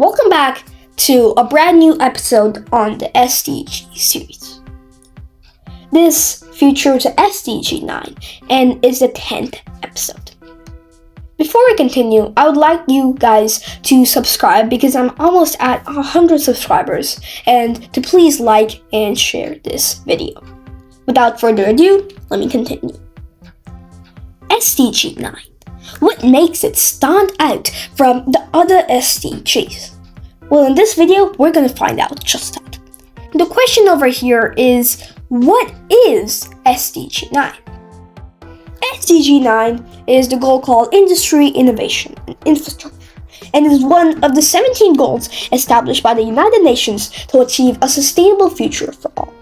Welcome back to a brand new episode on the SDG series. This features SDG 9 and is the 10th episode. Before we continue, I would like you guys to subscribe because I'm almost at 100 subscribers, and to please like and share this video. Without further ado, let me continue. SDG 9. What makes it stand out from the other SDGs? Well, in this video, we're going to find out just that. The question over here is, what is SDG 9? SDG 9 is the goal called Industry, Innovation, and Infrastructure, and is one of the 17 goals established by the United Nations to achieve a sustainable future for all.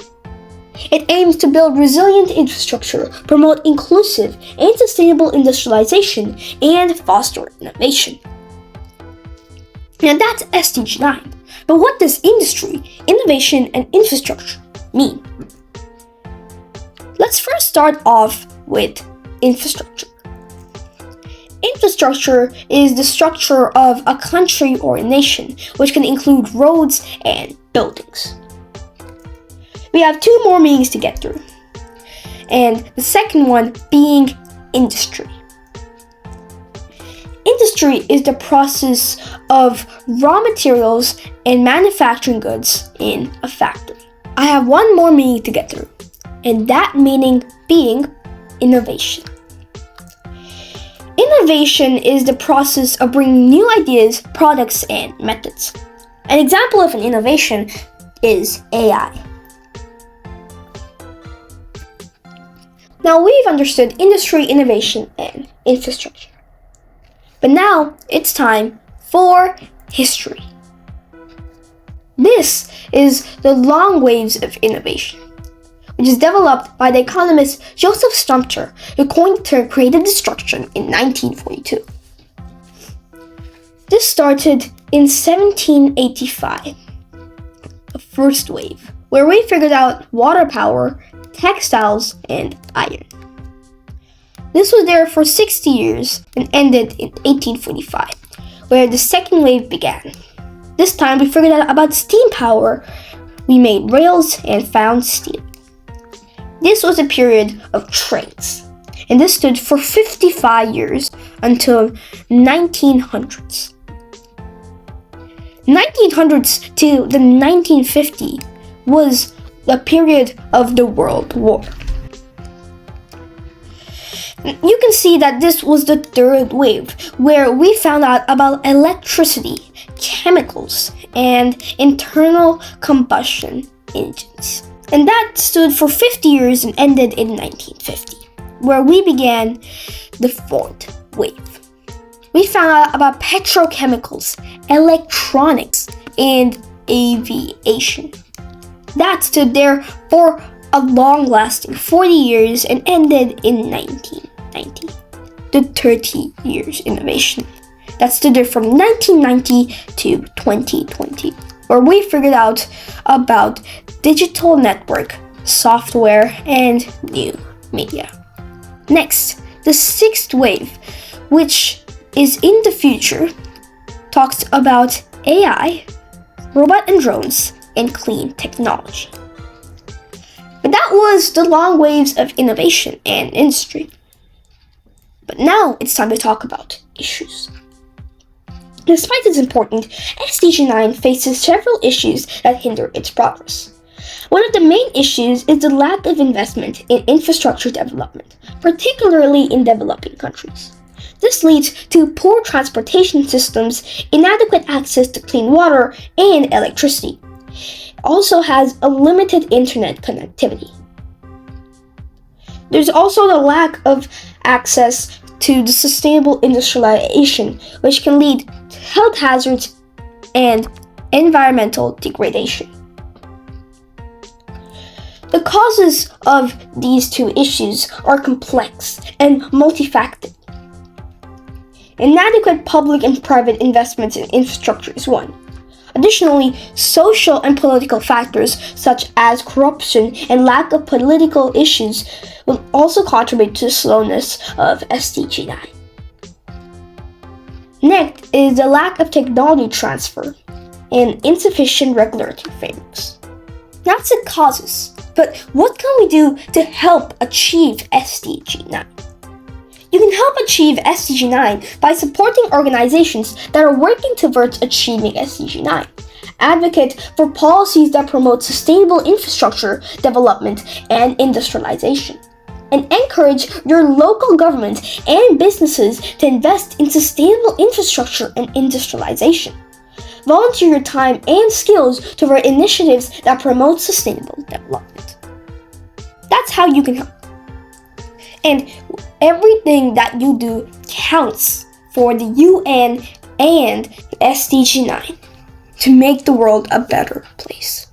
It aims to build resilient infrastructure, promote inclusive and sustainable industrialization, and foster innovation. Now that's SDG 9. But what does industry, innovation, and infrastructure mean? Let's first start off with infrastructure. Infrastructure is the structure of a country or a nation, which can include roads and buildings. We have two more meanings to get through, and the second one being industry. Industry is the process of raw materials and manufacturing goods in a factory. I have one more meaning to get through, and that meaning being innovation. Innovation is the process of bringing new ideas, products, and methods. An example of an innovation is AI. Now we've understood industry, innovation, and infrastructure. But now it's time for history. This is the long waves of innovation, which is developed by the economist Joseph Strumpter, who coined the term creative destruction in 1942. This started in 1785, the first wave, where we figured out water power, textiles, and iron. This was there for 60 years and ended in 1845, where the second wave began. This time we figured out about steam power. We made rails and found steel. This was a period of trains, and this stood for 55 years until 1900s. 1900s to the 1950s was the period of the World War. You can see that this was the third wave, where we found out about electricity, chemicals, and internal combustion engines. And that stood for 50 years and ended in 1950, where we began the fourth wave. We found out about petrochemicals, electronics, and aviation. That stood there for a long-lasting 40 years and ended in 1990. The 30 years innovation. That stood there from 1990 to 2020, where we figured out about digital network, software, and new media. Next, the sixth wave, which is in the future, talks about AI, robot and drones, and clean technology. But that was the long waves of innovation and industry. But now it's time to talk about issues. Despite its importance, SDG 9 faces several issues that hinder its progress. One of the main issues is the lack of investment in infrastructure development, particularly in developing countries. This leads to poor transportation systems, inadequate access to clean water and electricity. It also has a limited internet connectivity. There's also the lack of access to the sustainable industrialization, which can lead to health hazards and environmental degradation. The causes of these two issues are complex and multifaceted. Inadequate public and private investments in infrastructure is one. Additionally, social and political factors such as corruption and lack of political issues will also contribute to the slowness of SDG 9. Next is the lack of technology transfer and insufficient regulatory frameworks. That's the causes, but what can we do to help achieve SDG 9? You can help achieve SDG 9 by supporting organizations that are working towards achieving SDG 9. Advocate for policies that promote sustainable infrastructure development and industrialization. And encourage your local government and businesses to invest in sustainable infrastructure and industrialization. Volunteer your time and skills toward initiatives that promote sustainable development. That's how you can help. And everything that you do counts for the UN and SDG 9 to make the world a better place.